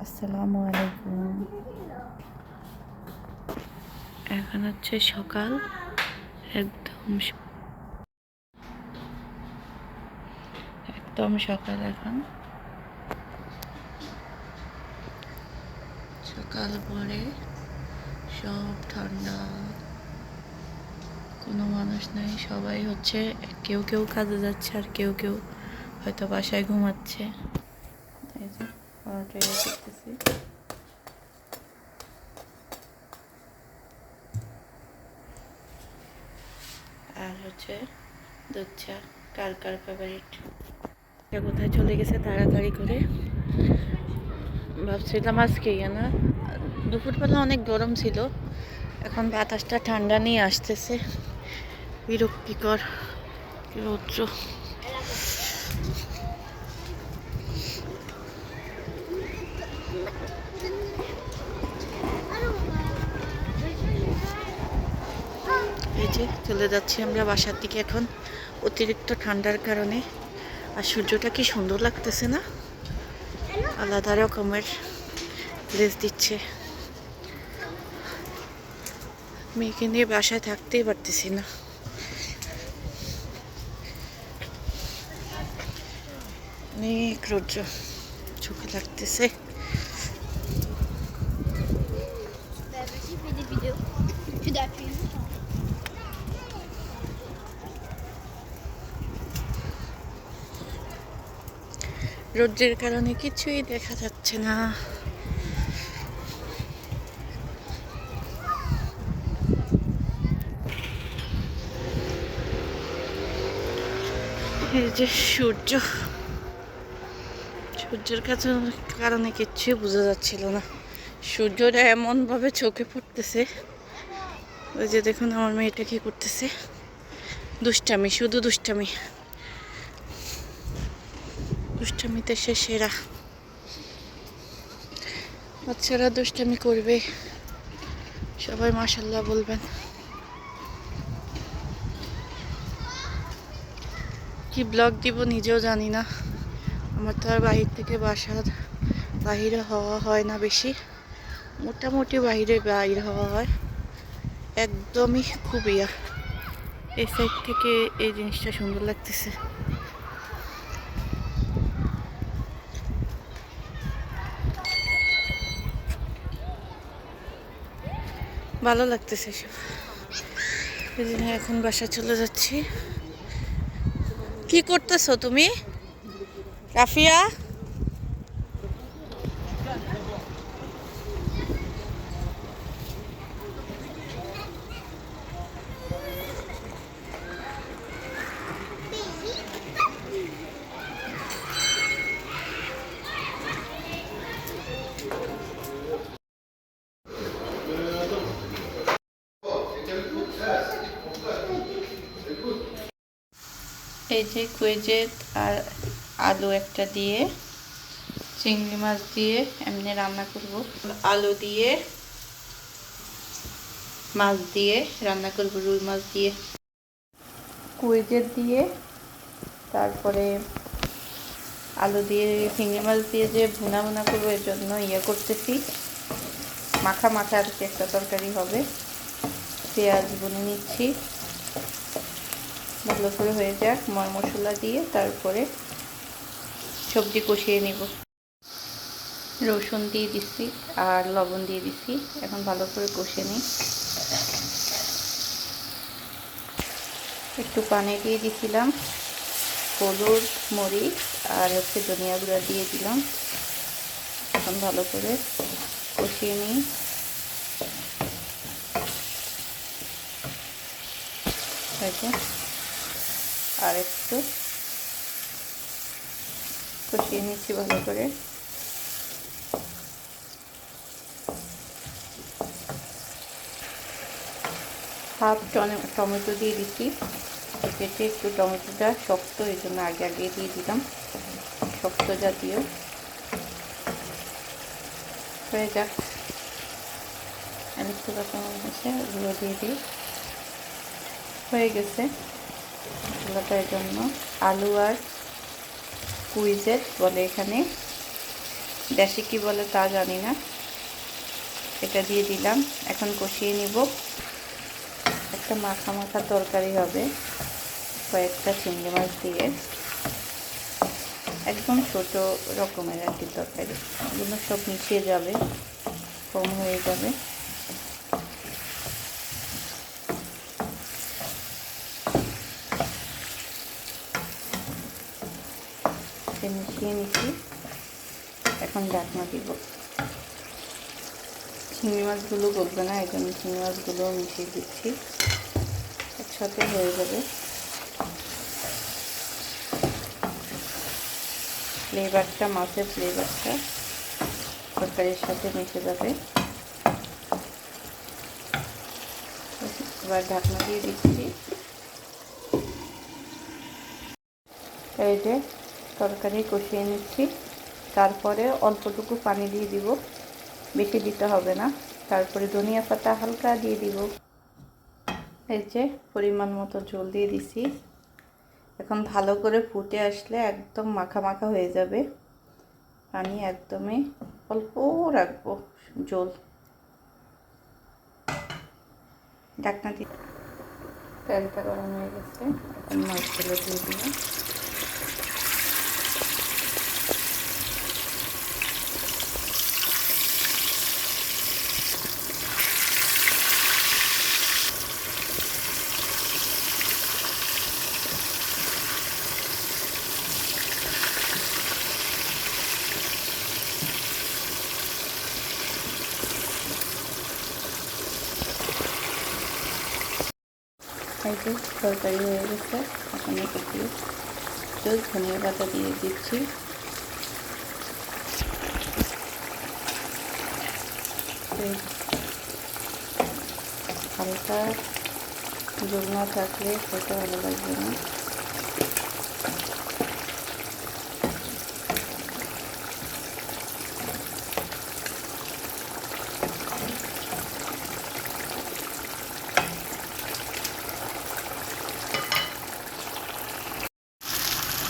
আসসালামু আলাইকুম। এখন হচ্ছে সকাল, একদম একদম সকাল। এখন সকাল পরে সব ঠান্ডা, কোনো মানুষ নাই, সবাই হচ্ছে কেউ কেউ কাজে যাচ্ছে আর কেউ কেউ হয়তো বাসায় ঘুমাচ্ছে। এই যে পরোটা করতেছি। আর হচ্ছে দুধ চা। কার কার ফেভারিট? কোথায় চলে গেছে তাড়াতাড়ি করে। ভাবছিলাম আজকে না, দুপুরবেলা অনেক গরম ছিল, এখন বাতাসটা ঠান্ডা নিয়ে আসতেছে। বিরক্তিকর রৌদ্র। এই যে চলে যাচ্ছি আমরা বাসার দিকে এখন, অতিরিক্ত ঠান্ডার কারণে। আর সূর্যটা কি সুন্দর লাগতেছে না, আলাদা রকমের লেজ দিচ্ছে। মেয়েকে নিয়ে বাসায় থাকতেই পারতেছি না, অনেক রৌদ্র চোখে লাগতেছে। রৌদ্রের কারণে কিছুই দেখা যাচ্ছে না। এই যে সূর্যের কারণে কিচ্ছুই বোঝা যাচ্ছিল না। সূর্যটা এমনভাবে চোখে পড়তেছে। ওই যে দেখুন আমার মেয়েটা কি করতেছে, দুষ্টামি, শুধু দুষ্টামি। দুষ্টামিতে সে সেরা। বাচ্চারা দুষ্টামি করবে, সবাই মাশাল্লাহ বলবেন। কি ব্লগ দিব নিজেও জানি না। আমার তো আর বাহির থেকে বাহিরে হওয়া হয় না বেশি, মোটামুটি বাইরে হওয়া হয় একদমই খুব এই সাইড থেকে এই জিনিসটা সুন্দর লাগতেছে। ভালো লাগতেছে সব। এই জন্য এখন বাসায় চলে যাচ্ছি। কি করতেছো তুমি রাফিয়া? এই যে কুয়েজেট আর আলু একটা দিয়ে, চিংড়ি মাছ দিয়ে এমনি রান্না করব। আলু দিয়ে মাছ দিয়ে রান্না করব, রুই মাছ দিয়ে, কুয়েজেট দিয়ে, তারপরে আলু দিয়ে চিংড়ি মাছ দিয়ে যে ভুনা ভুনা করবো, এর জন্য করতেছি। মাখা মাখা আর কি একটা তরকারি হবে। পেঁয়াজ বুনে নিচ্ছি, ভালো করে হয়ে যাক, মশলা দিয়ে তারপরে সবজি কষিয়ে নিব। রসুন দিয়ে দিচ্ছি আর লবণ দিয়ে দিচ্ছি, এখন ভালো করে কষিয়ে নিই। একটু পানি দিয়ে দিছিলাম, হলুদ, মরিচ আর হচ্ছে ধনিয়া গুঁড়া দিয়ে দিলাম। এখন ভালো করে কষিয়ে নিই। আর একটু কষিয়ে নিচ্ছি ভালো করে। হাফ টমেটো দিয়ে দিচ্ছি, কেটে একটু টমেটোটা শক্ত, এই জন্য আগে দিয়ে দিলাম, শক্ত জাতীয়। হয়ে যাক, আরেকটু কাঁচামরিচ আছে, ওগুলো দিয়ে দিই। হয়ে গেছে মশলাটার জন্য। আলু আর কুইজেট বলে এখানে, দেশে কি বলে তা জানি না। এটা দিয়ে দিলাম, এখন কষিয়ে নিব। একটা মাখা মাখা তরকারি হবে কয়েকটা চিংড়ি মাছ দিয়ে, একদম ছোট রকমের আর কি তরকারি। এগুলো সব মিশিয়ে যাবে, কম হয়ে যাবে। মিশিয়ে নিচ্ছি, এখন ঢাকনা দিব। চিংড়ি মাছগুলো গলবে না, এই জন্য চিংড়ি মাছগুলো মিশিয়ে দিচ্ছি, একসাথে হয়ে যাবে। ফ্লেভারটা, মাছের ফ্লেভারটা তরকারির সাথে মিশে যাবে। এবার ঢাকনা দিয়ে দিচ্ছি। এই যে তরকারি কষিয়ে নিচ্ছি, তারপরে অল্পটুকু পানি দিয়ে দিব, বেশি দিতে হবে না। তারপরে ধনিয়া পাতা হালকা দিয়ে দিব। এই যে পরিমাণ মতো ঝোল দিয়ে দিছি। এখন ভালো করে ফুটে আসলে একদম মাখা মাখা হয়ে যাবে। পানি একদমই অল্প রাখবো ঝোল। ঢাকনা দিয়ে তেলটা গরম হয়ে গেছে, এখন মাছগুলো দিয়ে দিব। এই যে তরকারি হয়ে গেছে, এখন একটু ধনিয়া পাতা দিয়ে দিচ্ছি। হালকা ঝোল না থাকলে খেতে ভালো লাগবে না।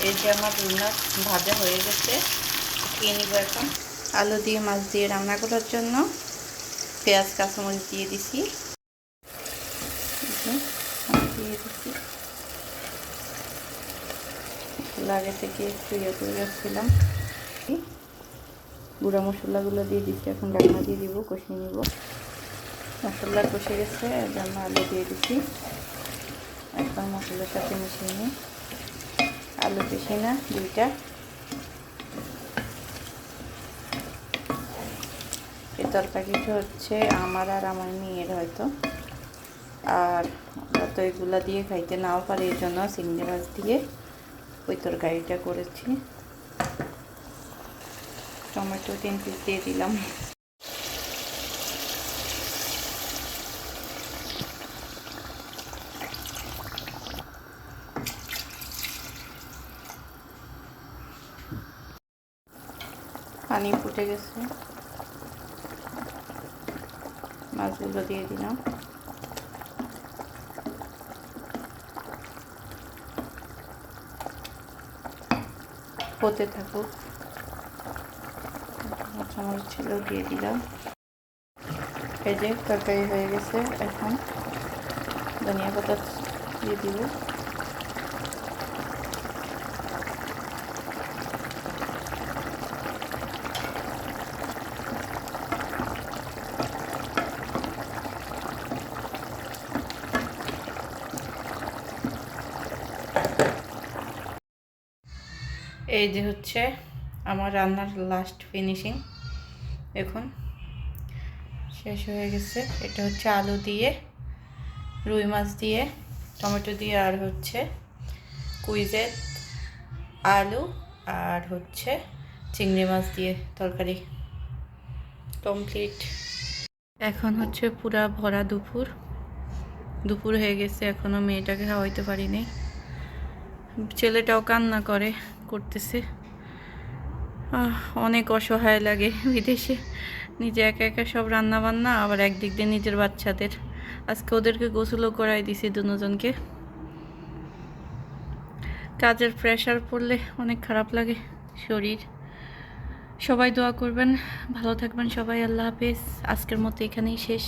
এই যে আমার রুই মাছ ভাজা হয়ে গেছে, উঠিয়ে নিব এখন। আলু দিয়ে মাছ দিয়ে রান্না করার জন্য পেঁয়াজ কাঁচামরিচ দিয়ে দিছি, দিয়ে দিচ্ছি। আগে থেকে একটু ইয়ে করে রাখছিলাম, গুঁড়া মশলাগুলো দিয়ে দিচ্ছি। এখন ঢাকনা দিয়ে দিব, কষিয়ে নিব। মশলা কষে গেছে, এর জন্য আলু দিয়ে দিচ্ছি। একদম মশলার সাথে মিশিয়ে নিই। আলু বেশি না, দুইটা। এই তরকারিটা হচ্ছে আমার আর আমার মেয়ের হয়তো, আর তো এগুলা দিয়ে খাইতে নাও পারে, এই জন্য চিংড়ি মাছ দিয়ে ওই তরকারিটা করেছি। টমেটো 3 পিস দিয়ে দিলাম। পানি ফুটে গেছে, মাছগুলো দিয়ে দিলাম। হতে থাকুক, কাঁচামরিচ ছিল দিয়ে দিলাম। এই যে তরকারি হয়ে গেছে, এখন ধনিয়া পাতা দিয়ে দিব। এই যে হচ্ছে আমার রান্নার লাস্ট ফিনিশিং, এখন শেষ হয়ে গেছে। এটা হচ্ছে আলু দিয়ে, রুই মাছ দিয়ে, টমেটো দিয়ে, আর হচ্ছে কুইজের আলু, আর হচ্ছে চিংড়ি মাছ দিয়ে তরকারি কমপ্লিট। এখন হচ্ছে পুরা ভরা দুপুর হয়ে গেছে, এখনও মেয়েটাকে খাওয়াইতে পারিনি। ছেলেটাও কান্না করতেছে। অনেক অসহায় লাগে বিদেশে, নিজে একা একা সব রান্না বান্না, আবার একদিক দিয়ে নিজের বাচ্চাদের। আজকে ওদেরকে গোসলও করাই দিছি দুজনকে। কাজের প্রেশার পড়লে অনেক খারাপ লাগে শরীর। সবাই দোয়া করবেন, ভালো থাকবেন সবাই। আল্লাহ হাফেজ। আজকের মতো এখানেই শেষ।